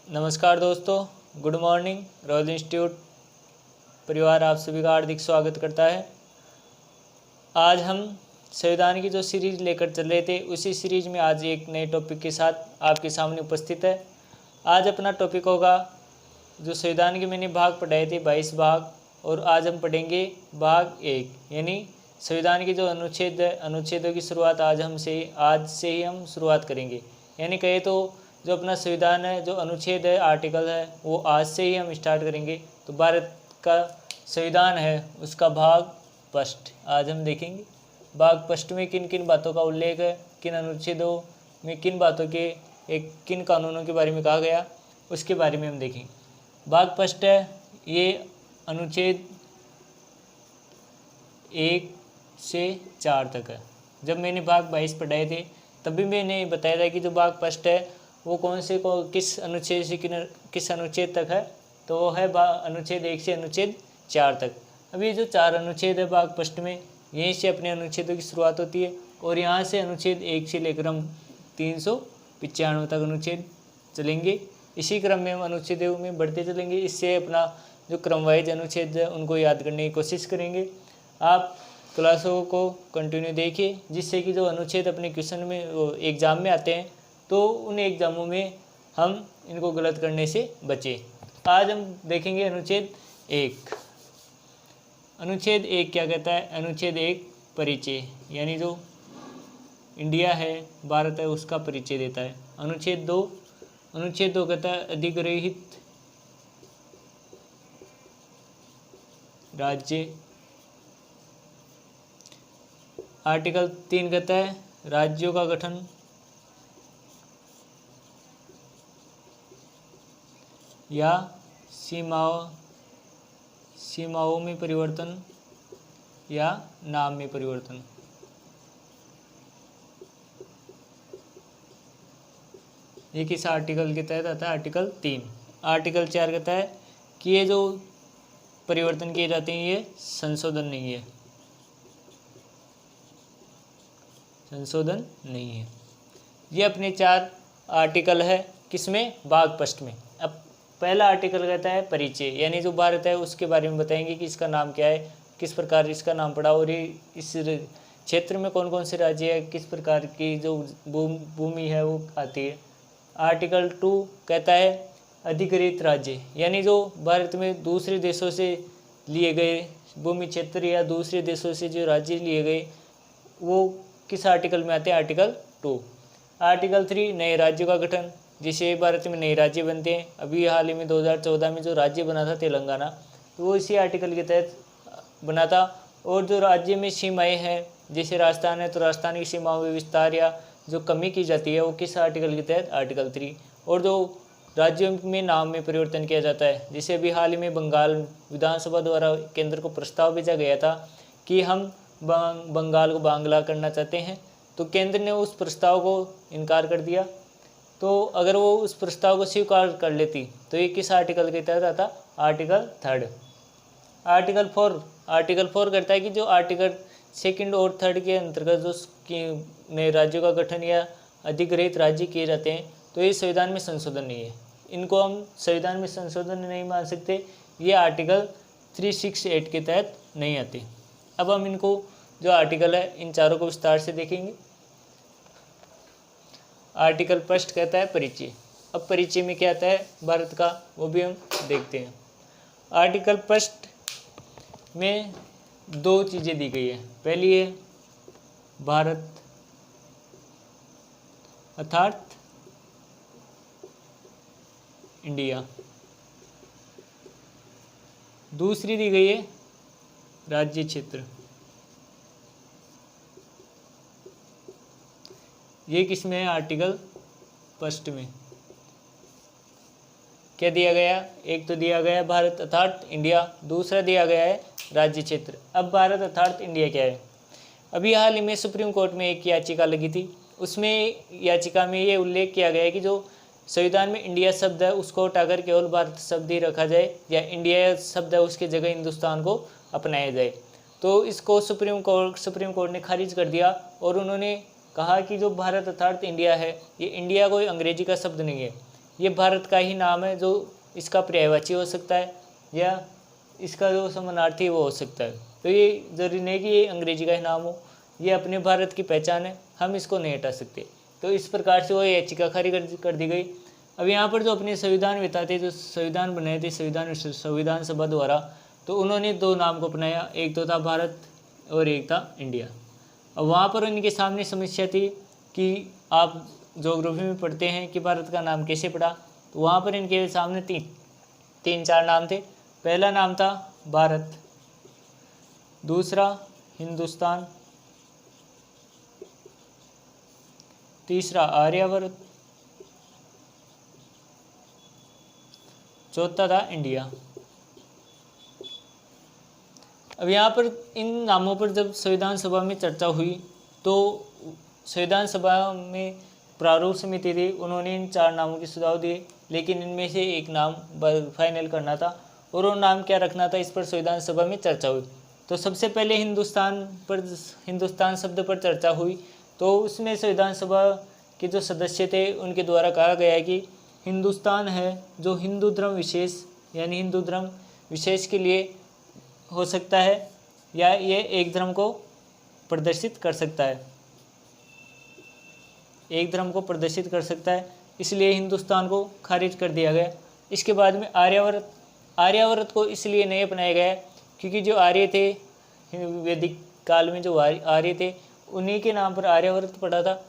नमस्कार दोस्तों, good morning. Royal institute परिवार आप सभी का हार्दिक स्वागत करता है। आज हम संविधान की जो सीरीज लेकर चल रहे थे उसी सीरीज में आज एक नए टॉपिक के साथ आपके सामने उपस्थित है। आज अपना टॉपिक होगा, जो संविधान के मैंने भाग पढ़ाए थे 22 भाग, और आज हम पढ़ेंगे भाग 1, यानी संविधान के जो अनुच्छेद है, अनुच्छेदों की शुरुआत आज से ही हम शुरुआत करेंगे। यानी कहे तो जो अपना संविधान है, जो अनुच्छेद है, आर्टिकल है, वो आज से ही हम स्टार्ट करेंगे। तो भारत का संविधान है उसका भाग फर्स्ट आज हम देखेंगे। भाग फर्स्ट में किन किन बातों का उल्लेख है, किन अनुच्छेदों में किन बातों के किन कानूनों के बारे में कहा गया, उसके बारे में हम देखेंगे। भाग फर्स्ट है, ये अनुच्छेद 1 से 4 तक है। जब मैंने भाग 22 पढ़ाए थे तब भी मैंने बताया था कि जो भाग फर्स्ट है वो किस अनुच्छेद से किस अनुच्छेद तक है, तो वो है अनुच्छेद 1 से अनुच्छेद 4 तक। अभी जो 4 अनुच्छेद है भाग फर्स्ट में, यहीं से अपने अनुच्छेदों की शुरुआत होती है, और यहाँ से अनुच्छेद 1 से लेकर हम 395 तक अनुच्छेद चलेंगे। इसी क्रम में हम अनुच्छेदों में बढ़ते चलेंगे। इससे अपना जो क्रमवाइज अनुच्छेद है उनको याद करने की कोशिश करेंगे। आप क्लासों को कंटिन्यू देखिए, जिससे कि जो अनुच्छेद अपने क्वेश्चन में एग्ज़ाम में आते हैं तो उन एग्ज़ामों में हम इनको गलत करने से बचें। आज हम देखेंगे अनुच्छेद 1। अनुच्छेद 1 क्या कहता है? अनुच्छेद 1 परिचय, यानी जो इंडिया है, भारत है, उसका परिचय देता है। अनुच्छेद 2 कहता है अधिग्रहित राज्य। आर्टिकल 3 कहता है राज्यों का गठन या सीमाओं में परिवर्तन या नाम में परिवर्तन। ये किस आर्टिकल के तहत आता है? आर्टिकल 3। आर्टिकल 4 कहता है कि ये जो परिवर्तन किए जाते हैं ये संशोधन नहीं है, संशोधन नहीं है। ये अपने 4 आर्टिकल है किसमें? भाग फर्स्ट में। अब पहला आर्टिकल कहता है परिचय, यानी जो भारत है उसके बारे में बताएंगे कि इसका नाम क्या है, किस प्रकार इसका नाम पड़ा, और ये इस क्षेत्र में कौन कौन से राज्य है, किस प्रकार की जो भूमि है वो आती है। आर्टिकल 2 कहता है अधिकृत राज्य, यानी जो भारत में दूसरे देशों से लिए गए भूमि क्षेत्र या दूसरे देशों से जो राज्य लिए गए वो किस आर्टिकल में आते हैं? आर्टिकल 2। आर्टिकल 3 नए राज्यों का गठन, जिसे भारत में नए राज्य बनते हैं। अभी हाल ही में 2014 में जो राज्य बना था तेलंगाना, तो वो इसी आर्टिकल के तहत बना था। और जो राज्य में सीमाएं हैं, जैसे राजस्थान है तो राजस्थान की सीमाओं में विस्तार या जो कमी की जाती है वो किस आर्टिकल के तहत? आर्टिकल 3। और जो राज्यों में नाम में परिवर्तन किया जाता है, जिसे अभी हाल ही में बंगाल विधानसभा द्वारा केंद्र को प्रस्ताव भेजा गया था कि हम बंगाल को बांग्ला करना चाहते हैं, तो केंद्र ने उस प्रस्ताव को इनकार कर दिया। तो अगर वो उस प्रस्ताव को स्वीकार कर लेती तो ये किस आर्टिकल के तहत आता? आर्टिकल 3। आर्टिकल 4 करता है कि जो आर्टिकल 2 और 3 के अंतर्गत जो नए राज्यों का गठन या अधिग्रहित राज्य किए जाते हैं, तो ये संविधान में संशोधन नहीं है। इनको हम संविधान में संशोधन नहीं मान सकते, ये आर्टिकल 368 के तहत नहीं आते। अब हम इनको जो आर्टिकल है इन चारों को विस्तार से देखेंगे। आर्टिकल फर्स्ट कहता है परिचय। अब परिचय में क्या आता है भारत का, वो भी हम देखते हैं। आर्टिकल फर्स्ट में 2 चीज़ें दी गई है। पहली है भारत अर्थात इंडिया, दूसरी दी गई है राज्य क्षेत्र। ये किस में है? आर्टिकल फर्स्ट में। क्या दिया गया? एक तो दिया गया भारत अर्थात इंडिया, दूसरा दिया गया है राज्य क्षेत्र। अब भारत अर्थात इंडिया क्या है? अभी हाल ही में सुप्रीम कोर्ट में एक याचिका लगी थी, उसमें याचिका में ये उल्लेख किया गया है कि जो संविधान में इंडिया शब्द है उसको हटाकर केवल भारत शब्द ही रखा जाए, या इंडिया शब्द है उसके जगह हिंदुस्तान को अपनाया जाए। तो इसको सुप्रीम कोर्ट ने खारिज कर दिया, और उन्होंने कहा कि जो भारत अर्थात इंडिया है, ये इंडिया कोई अंग्रेजी का शब्द नहीं है, ये भारत का ही नाम है, जो इसका पर्यायवाची हो सकता है या इसका जो समानार्थी वो हो सकता है। तो ये जरूरी नहीं कि ये अंग्रेजी का ही नाम हो, ये अपने भारत की पहचान है, हम इसको नहीं हटा सकते। तो इस प्रकार से वो याचिका खारिज कर दी गई। अब यहाँ पर जो अपने संविधान विधा थे, जो संविधान बनाए थे संविधान सभा द्वारा, तो उन्होंने दो नाम को अपनाया, एक तो था भारत और एक था इंडिया। अब वहाँ पर उनके सामने समस्या थी कि आप ज्योग्राफी में पढ़ते हैं कि भारत का नाम कैसे पड़ा, तो वहाँ पर इनके सामने तीन चार नाम थे। पहला नाम था भारत, दूसरा हिंदुस्तान, तीसरा आर्यावर्त, चौथा था इंडिया। अब यहाँ पर इन नामों पर जब संविधान सभा में चर्चा हुई तो संविधान सभा में प्रारूप समिति थी, उन्होंने इन चार नामों के सुझाव दिए, लेकिन इनमें से एक नाम फाइनल करना था और वो नाम क्या रखना था, इस पर संविधान सभा में चर्चा हुई। तो सबसे पहले हिंदुस्तान शब्द पर चर्चा हुई। तो उसमें संविधान सभा के जो सदस्य थे उनके द्वारा कहा गया कि हिंदुस्तान है जो हिंदू धर्म विशेष यानी हिंदू धर्म विशेष के लिए हो सकता है या ये एक धर्म को प्रदर्शित कर सकता है, एक धर्म को प्रदर्शित कर सकता है, इसलिए हिंदुस्तान को खारिज कर दिया गया। इसके बाद में आर्यावर्त को इसलिए नहीं अपनाया गया क्योंकि जो आर्य थे, वैदिक काल में जो आर्य थे, उन्हीं के नाम पर आर्यावर्त पड़ा था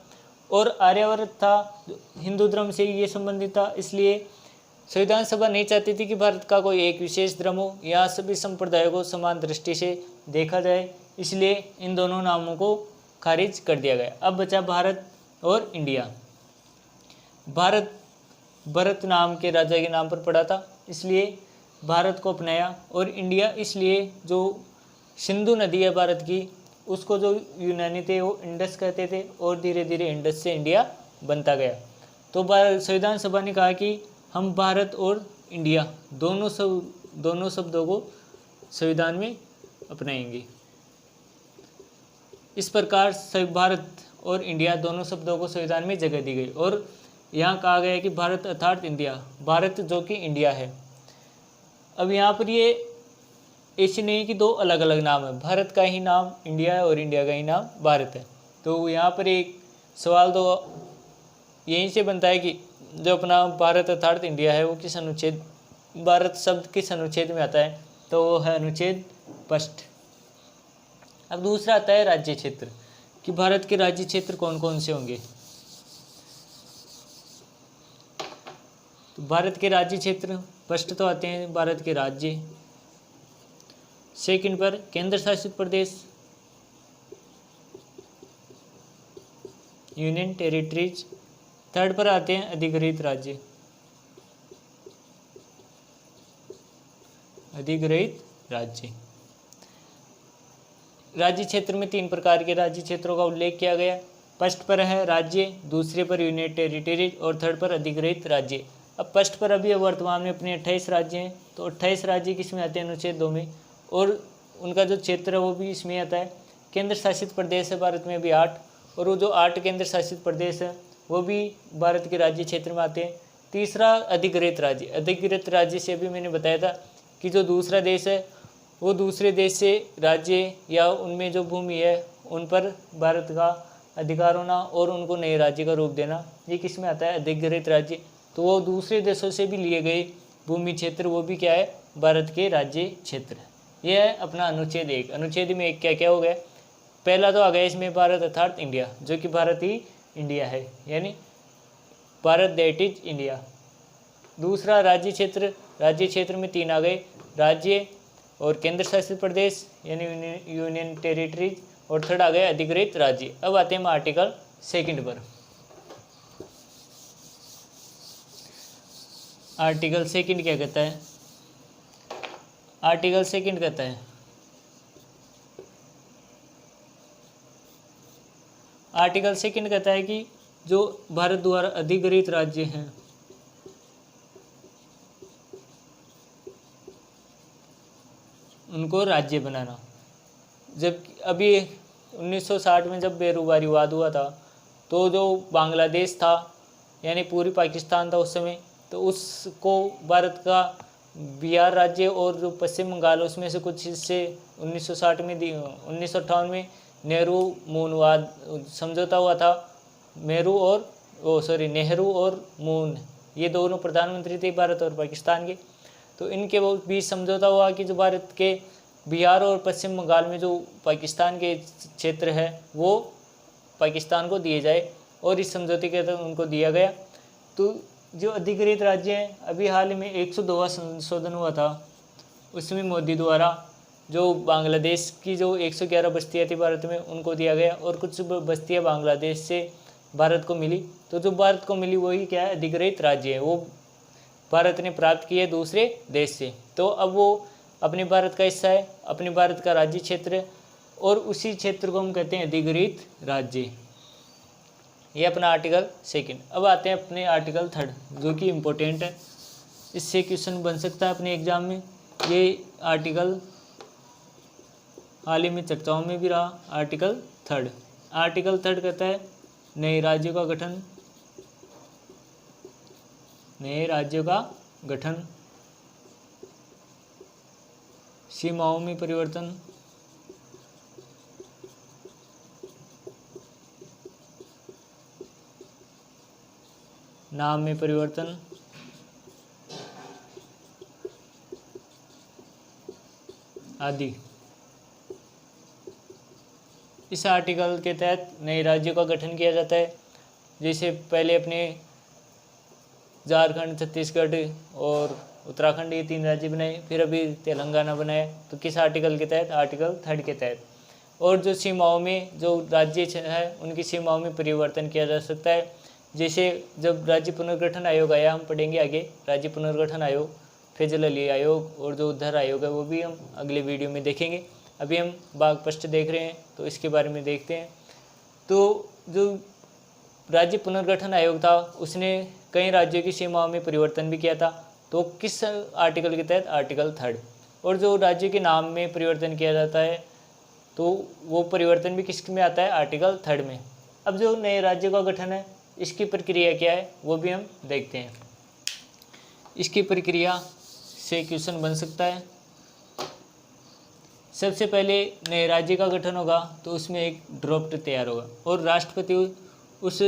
और आर्यावर्त था हिंदू धर्म से ये संबंधित था। इसलिए संविधान सभा नहीं चाहती थी कि भारत का कोई एक विशेष धर्म हो, यहाँ सभी संप्रदायों को समान दृष्टि से देखा जाए, इसलिए इन दोनों नामों को खारिज कर दिया गया। अब बचा भारत और इंडिया। भारत भरत नाम के राजा के नाम पर पड़ा था, इसलिए भारत को अपनाया, और इंडिया इसलिए जो सिंधु नदी है भारत की, उसको जो यूनानी थे वो इंडस कहते थे और धीरे धीरे इंडस से इंडिया बनता गया। तो संविधान सभा ने कहा कि हम भारत और इंडिया दोनों शब्दों को संविधान में अपनाएंगे। इस प्रकार भारत और इंडिया दोनों शब्दों को संविधान में जगह दी गई और यहाँ कहा गया कि भारत अर्थात इंडिया, भारत जो कि इंडिया है। अब यहाँ पर ये ऐसे नहीं कि दो अलग अलग नाम है, भारत का ही नाम इंडिया है और इंडिया का ही नाम भारत है। तो यहाँ पर एक सवाल तो यहीं से बनता है कि जो अपना भारत अर्थात इंडिया है वो किस अनुच्छेद, भारत शब्द किस अनुच्छेद में आता है, तो वो है अनुच्छेद 5। अब दूसरा आता है राज्य क्षेत्र, कि भारत के राज्य क्षेत्र कौन कौन से होंगे। तो भारत के राज्य क्षेत्र फर्स्ट तो आते हैं भारत के राज्य, सेकंड पर केंद्र शासित प्रदेश यूनियन टेरिटरीज, थर्ड पर आते हैं अधिग्रहित राज्य, अधिग्रहित राज्य। राज्य क्षेत्र में 3 प्रकार के राज्य क्षेत्रों का उल्लेख किया गया। फर्स्ट पर है राज्य, दूसरे पर यूनियन टेरिटरीज और थर्ड पर अधिग्रहित राज्य। अब फर्स्ट पर अभी वर्तमान में अपने 28 राज्य हैं, तो 28 राज्य किसमें आते हैं, अनुच्छेद 2 में, और उनका जो क्षेत्र है वो भी इसमें आता है। केंद्र शासित प्रदेश है भारत में भी 8, और वो जो 8 केंद्र शासित प्रदेश है वो भी भारत के राज्य क्षेत्र में आते हैं। तीसरा अधिग्रहित राज्य, अधिग्रहित राज्य से अभी मैंने बताया था कि जो दूसरा देश है वो दूसरे देश से राज्य या उनमें जो भूमि है उन पर भारत का अधिकार होना और उनको नए राज्य का रूप देना, ये किस में आता है, अधिग्रहित राज्य। तो वो दूसरे देशों से भी लिए गए भूमि क्षेत्र वो भी क्या है, भारत के राज्य क्षेत्र। यह है अपना अनुच्छेद 1। अनुच्छेद में 1 क्या क्या हो गया, पहला तो आ गया इसमें भारत अर्थात इंडिया, जो कि भारत ही इंडिया है, यानी भारत दैट इज इंडिया। दूसरा राज्य क्षेत्र, राज्य क्षेत्र में 3 आ गए, राज्य और केंद्र शासित प्रदेश यानी यूनियन टेरिटरीज, और थर्ड आ गया अधिग्रहित राज्य। अब आते हैं हम आर्टिकल 2 पर। आर्टिकल 2 क्या कहता है, आर्टिकल 2 कहता है आर्टिकल 2 कहता है कि जो भारत द्वारा अधिग्रहित राज्य हैं उनको राज्य बनाना। जब अभी 1960 में जब बेरोजगारीवाद हुआ था तो जो बांग्लादेश था यानी पूर्वी पाकिस्तान था उस समय, तो उसको भारत का बिहार राज्य और जो पश्चिम बंगाल उसमें से कुछ हिस्से 1960 में 1958 में नेहरू मून वाद समझौता हुआ था। नेहरू और मून ये दोनों प्रधानमंत्री थे भारत और पाकिस्तान के। तो इनके बीच समझौता हुआ कि जो भारत के बिहार और पश्चिम बंगाल में जो पाकिस्तान के क्षेत्र है वो पाकिस्तान को दिए जाए, और इस समझौते के तहत उनको दिया गया। तो जो अधिकृत राज्य हैं, अभी हाल में 102वां संशोधन हुआ था, उसमें मोदी द्वारा जो बांग्लादेश की जो 111 बस्तियाँ थी भारत में उनको दिया गया, और कुछ बस्तियाँ बांग्लादेश से भारत को मिली। तो जो भारत को मिली वही क्या है, अधिकृत राज्य है, वो भारत ने प्राप्त किए दूसरे देश से। तो अब वो अपने भारत का हिस्सा है, अपने भारत का राज्य क्षेत्र है, और उसी क्षेत्र को हम कहते हैं अधिकृत राज्य। ये अपना आर्टिकल 2। अब आते हैं अपने आर्टिकल 3 जो कि इम्पोर्टेंट है, इससे क्वेश्चन बन सकता है अपने एग्जाम में। ये आर्टिकल हाल ही में चर्चाओं में भी रहा। आर्टिकल 3 कहता है नए राज्यों का गठन, सीमाओं में परिवर्तन, नाम में परिवर्तन, आदि। इस आर्टिकल के तहत नए राज्यों का गठन किया जाता है। जैसे पहले अपने झारखंड, छत्तीसगढ़ और उत्तराखंड ये 3 राज्य बनाए, फिर अभी तेलंगाना बनाया। तो किस आर्टिकल के तहत? आर्टिकल 3 के तहत। और जो सीमाओं में जो राज्य है उनकी सीमाओं में परिवर्तन किया जा सकता है। जैसे जब राज्य पुनर्गठन आयोग आया, हम पढ़ेंगे आगे राज्य पुनर्गठन आयोग, फैजल अली आयोग और जो उद्धर आयोग है वो भी हम अगले वीडियो में देखेंगे। अभी हम बाघ पस्ट देख रहे हैं तो इसके बारे में देखते हैं। तो जो राज्य पुनर्गठन आयोग था उसने कई राज्यों की सीमाओं में परिवर्तन भी किया था। तो किस आर्टिकल के तहत? आर्टिकल 3। और जो राज्य के नाम में परिवर्तन किया जाता है तो वो परिवर्तन भी किस में आता है? आर्टिकल 3 में। अब जो नए राज्य का गठन है इसकी प्रक्रिया क्या है वो भी हम देखते हैं। इसकी प्रक्रिया से क्वेश्चन बन सकता है। सबसे पहले नए राज्य का गठन होगा तो उसमें एक ड्राफ्ट तैयार होगा और राष्ट्रपति उस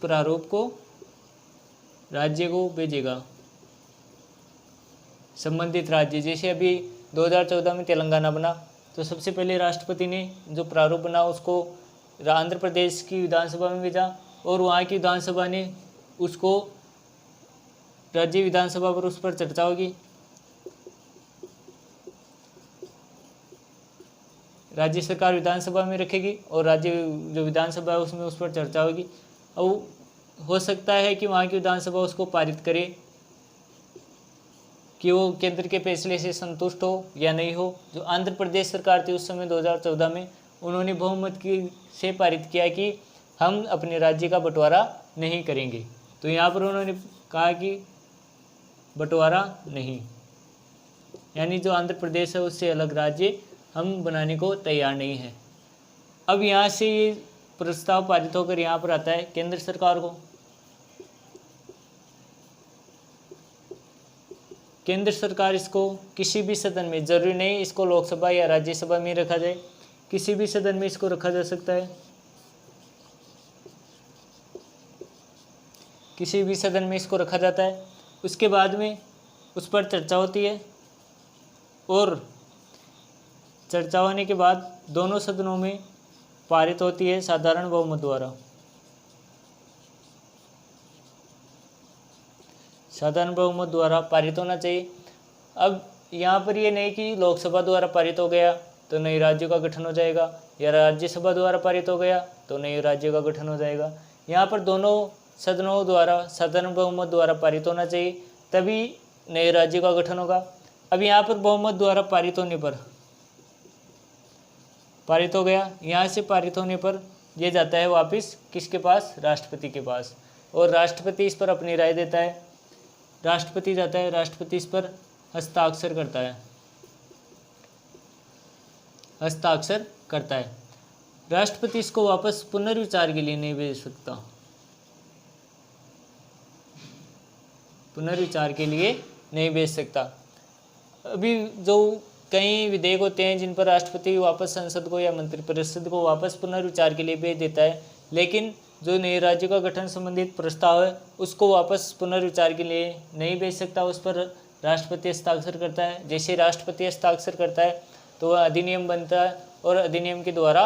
प्रारूप को राज्य को भेजेगा, संबंधित राज्य। जैसे अभी 2014 में तेलंगाना बना तो सबसे पहले राष्ट्रपति ने जो प्रारूप बना उसको आंध्र प्रदेश की विधानसभा में भेजा, और वहाँ की विधानसभा ने उसको राज्य विधानसभा पर उस पर चर्चा होगी। राज्य सरकार विधानसभा में रखेगी और राज्य जो विधानसभा है उसमें उस पर चर्चा होगी। अब हो सकता है कि वहाँ की विधानसभा उसको पारित करे कि वो केंद्र के फैसले से संतुष्ट हो या नहीं हो। जो आंध्र प्रदेश सरकार थी उस समय 2014 में, उन्होंने बहुमत से पारित किया कि हम अपने राज्य का बंटवारा नहीं करेंगे। तो यहाँ पर उन्होंने कहा कि बंटवारा नहीं, यानी जो आंध्र प्रदेश है उससे अलग राज्य हम बनाने को तैयार नहीं है। अब यहाँ से ये प्रस्ताव पारित होकर यहाँ पर आता है केंद्र सरकार को। केंद्र सरकार इसको किसी भी सदन में, जरूरी नहीं इसको लोकसभा या राज्यसभा में रखा जाए, किसी भी सदन में इसको रखा जा सकता है। किसी भी सदन में इसको रखा जाता है। उसके बाद में उस पर चर्चा होती है और चर्चा होने के बाद दोनों सदनों में पारित होती है साधारण बहुमत द्वारा। साधारण बहुमत द्वारा पारित होना चाहिए। अब यहाँ पर ये नहीं कि लोकसभा द्वारा पारित हो गया तो नए राज्यों का गठन हो जाएगा, या राज्यसभा द्वारा पारित हो गया तो नए राज्यों का गठन हो जाएगा। यहाँ पर दोनों सदनों द्वारा साधारण बहुमत द्वारा पारित होना चाहिए, तभी नए राज्य का गठन होगा। अब यहाँ पर बहुमत द्वारा पारित होने पर पारित हो गया, यहाँ से पारित होने पर ये जाता है वापस किसके पास? राष्ट्रपति के पास, और राष्ट्रपति इस पर अपनी राय देता है। राष्ट्रपति जाता है, राष्ट्रपति इस पर हस्ताक्षर करता है। राष्ट्रपति इसको वापस पुनर्विचार के लिए नहीं भेज सकता, पुनर्विचार के लिए नहीं भेज सकता। अभी जो कई विधेयक होते हैं जिन पर राष्ट्रपति वापस संसद को या मंत्रिपरिषद को वापस पुनर्विचार के लिए भेज देता है, लेकिन जो नए राज्य का गठन संबंधित प्रस्ताव है उसको वापस पुनर्विचार के लिए नहीं भेज सकता, उस पर राष्ट्रपति हस्ताक्षर करता है। जैसे राष्ट्रपति हस्ताक्षर करता है तो वह अधिनियम बनता है और अधिनियम के द्वारा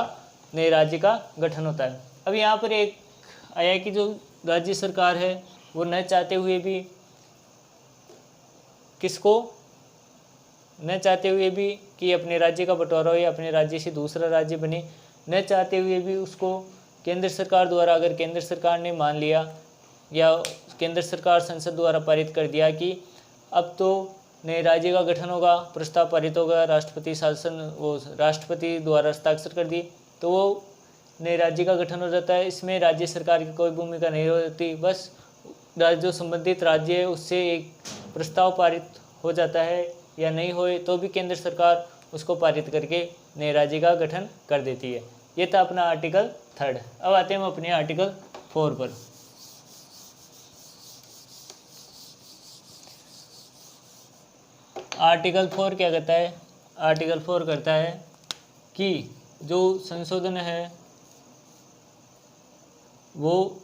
नए राज्य का गठन होता है। अब यहाँ पर एक आया कि जो राज्य सरकार है वो न चाहते हुए भी न चाहते हुए भी कि अपने राज्य का बंटवारा हो या अपने राज्य से दूसरा राज्य बने, न चाहते हुए भी उसको केंद्र सरकार द्वारा, अगर केंद्र सरकार ने मान लिया या केंद्र सरकार संसद द्वारा पारित कर दिया कि अब तो नए राज्य का गठन होगा, प्रस्ताव पारित होगा, राष्ट्रपति शासन वो राष्ट्रपति द्वारा हस्ताक्षर कर दी तो वो नए राज्य का गठन हो जाता है। इसमें राज्य सरकार की कोई भूमिका नहीं होती, बस जो संबंधित राज्य है उससे एक प्रस्ताव पारित हो जाता है या नहीं होए तो भी केंद्र सरकार उसको पारित करके नए राज्य का गठन कर देती है। ये था अपना आर्टिकल 3। अब आते हैं हम अपने आर्टिकल 4 पर। आर्टिकल 4 क्या कहता है? आर्टिकल 4 कहता है कि जो संशोधन है वो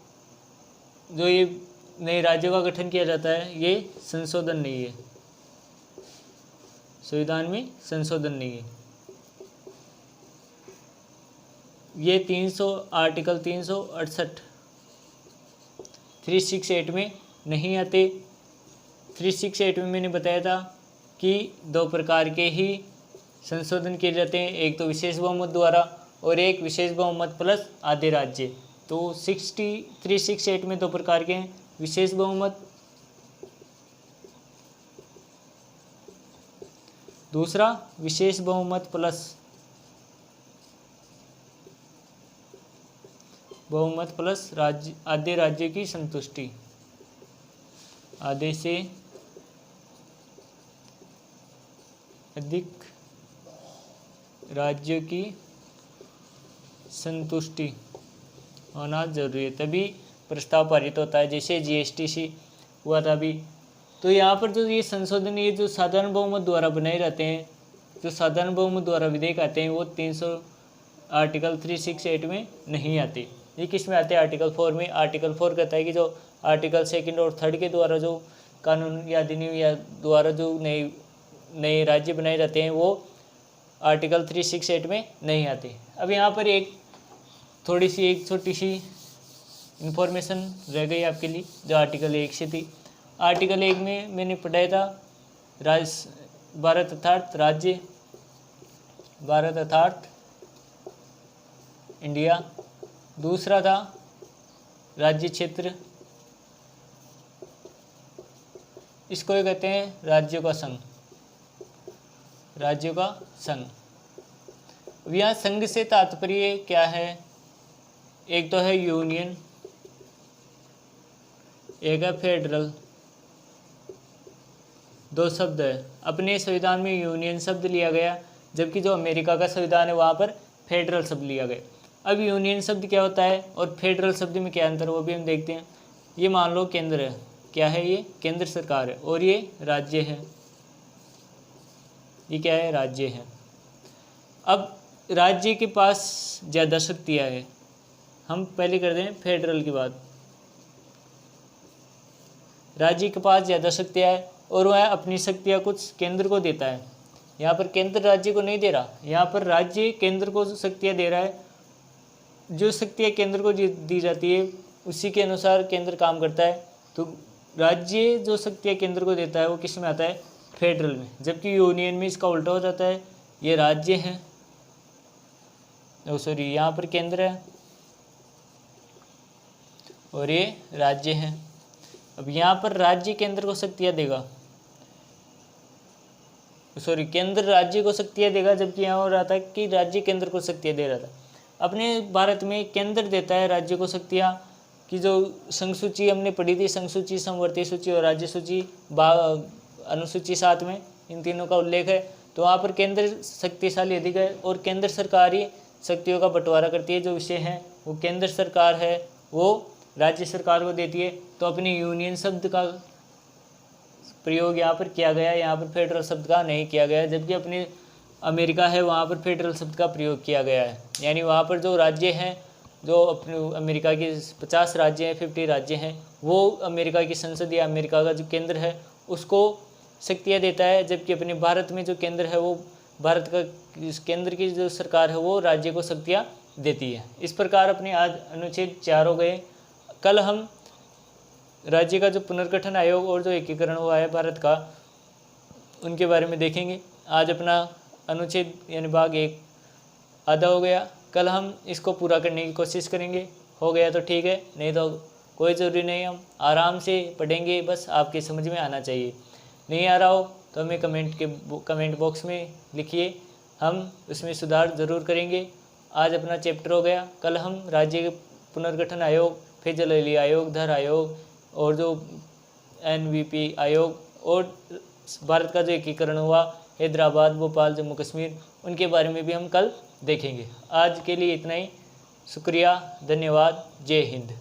जो ये नए राज्यों का गठन किया जाता है ये संशोधन नहीं है, संविधान में संशोधन नहीं है। ये 300 आर्टिकल 368 368 में नहीं आते। 368 में मैंने बताया था कि 2 प्रकार के ही संशोधन किए जाते हैं, एक तो विशेष बहुमत द्वारा और एक विशेष बहुमत प्लस आधे राज्य। तो 368 में 2 प्रकार के हैं, विशेष बहुमत, दूसरा विशेष बहुमत प्लस राज्य, आधे राज्य की संतुष्टि, आधे से अधिक राज्यों की संतुष्टि होना जरूरी है, तभी प्रस्ताव पारित होता है। जैसे जीएसटी हुआ था अभी। तो यहाँ पर जो ये संशोधन, ये जो साधारण बहुमत द्वारा बनाए जाते हैं, जो साधारण बहुमत द्वारा विधेयक आते हैं वो 300 आर्टिकल 368 में नहीं आते। ये किस में आते हैं? आर्टिकल 4 में। आर्टिकल 4 कहता है कि जो आर्टिकल 2 और 3 के द्वारा जो कानून या अधिनियम या द्वारा जो नए राज्य बनाए जाते हैं वो आर्टिकल 368 में नहीं आते। अब यहाँ पर एक छोटी सी इन्फॉर्मेशन रह गई आपके लिए जो आर्टिकल 1 से थी। आर्टिकल 1 में मैंने पढ़ाया था भारत अर्थात राज्य, भारत अर्थात इंडिया। दूसरा था राज्य क्षेत्र, इसको ये कहते हैं राज्यों का संघ, राज्यों का संघ। अब यहाँ संघ से तात्पर्य क्या है? एक तो है यूनियन, एक है फेडरल। 2 शब्द है। अपने संविधान में यूनियन शब्द लिया गया, जबकि जो अमेरिका का संविधान है वहाँ पर फेडरल शब्द लिया गया। अब यूनियन शब्द क्या होता है और फेडरल शब्द में क्या अंतर है वो भी हम देखते हैं। ये मान लो केंद्र है, क्या है? ये केंद्र सरकार है, और ये राज्य है, ये क्या है? राज्य है। अब राज्य के पास ज़्यादा शक्तियाँ है। हम पहले कर दें फेडरल की बात। राज्य के पास ज़्यादा शक्तियाँ है और वह अपनी शक्तियाँ कुछ केंद्र को देता है। यहाँ पर केंद्र राज्य को नहीं दे रहा, यहाँ पर राज्य केंद्र को शक्तियाँ दे रहा है। जो शक्तियाँ केंद्र को दी जाती है उसी के अनुसार केंद्र काम करता है। तो राज्य जो शक्तियाँ केंद्र को देता है वो किस में आता है? फेडरल में। जबकि यूनियन में इसका उल्टा हो जाता है, ये राज्य है, सॉरी यहाँ पर केंद्र है और ये राज्य है। अब यहाँ पर राज्य केंद्र को शक्तियाँ देगा, सॉरी केंद्र राज्य को शक्तियाँ देगा, जबकि यहाँ हो रहा था कि राज्य केंद्र को शक्तियाँ दे रहा था। अपने भारत में केंद्र देता है राज्य को शक्तियाँ, कि जो संघ सूची हमने पढ़ी थी, संघ सूची, समवर्ती सूची और राज्य सूची, अनुसूची 7 में इन तीनों का उल्लेख है। तो वहाँ पर केंद्र शक्तिशाली अधिक है और केंद्र सरकार ही शक्तियों का बंटवारा करती है। जो विषय हैं वो केंद्र सरकार है वो राज्य सरकार को देती है। तो अपने यूनियन शब्द का प्रयोग यहाँ पर किया गया, यहाँ पर फेडरल शब्द का नहीं किया गया। जबकि अपने अमेरिका है वहाँ पर फेडरल शब्द का प्रयोग किया गया है। यानी वहाँ पर जो राज्य हैं, जो अपने अमेरिका के 50 राज्य हैं, 50 राज्य हैं, वो अमेरिका की संसद या अमेरिका का जो केंद्र है उसको शक्तियाँ देता है। जबकि अपने भारत में जो केंद्र है वो भारत का केंद्र की जो सरकार है वो राज्य को शक्तियाँ देती है। इस प्रकार अपने आज अनुच्छेद 4 हो गए। कल हम राज्य का जो पुनर्गठन आयोग और जो एकीकरण हुआ है भारत का, उनके बारे में देखेंगे। आज अपना अनुच्छेद यानी भाग 1 आधा हो गया। कल हम इसको पूरा करने की कोशिश करेंगे। हो गया तो ठीक है, नहीं तो कोई ज़रूरी नहीं, हम आराम से पढ़ेंगे, बस आपके समझ में आना चाहिए। नहीं आ रहा हो तो हमें कमेंट बॉक्स में लिखिए, हम उसमें सुधार ज़रूर करेंगे। आज अपना चैप्टर हो गया। कल हम राज्य के पुनर्गठन आयोग, फिर जलीली आयोग, धर आयोग और जो NVP आयोग और भारत का जो एकीकरण हुआ हैदराबाद, भोपाल, जम्मू कश्मीर, उनके बारे में भी हम कल देखेंगे। आज के लिए इतना ही। शुक्रिया, धन्यवाद, जय हिंद।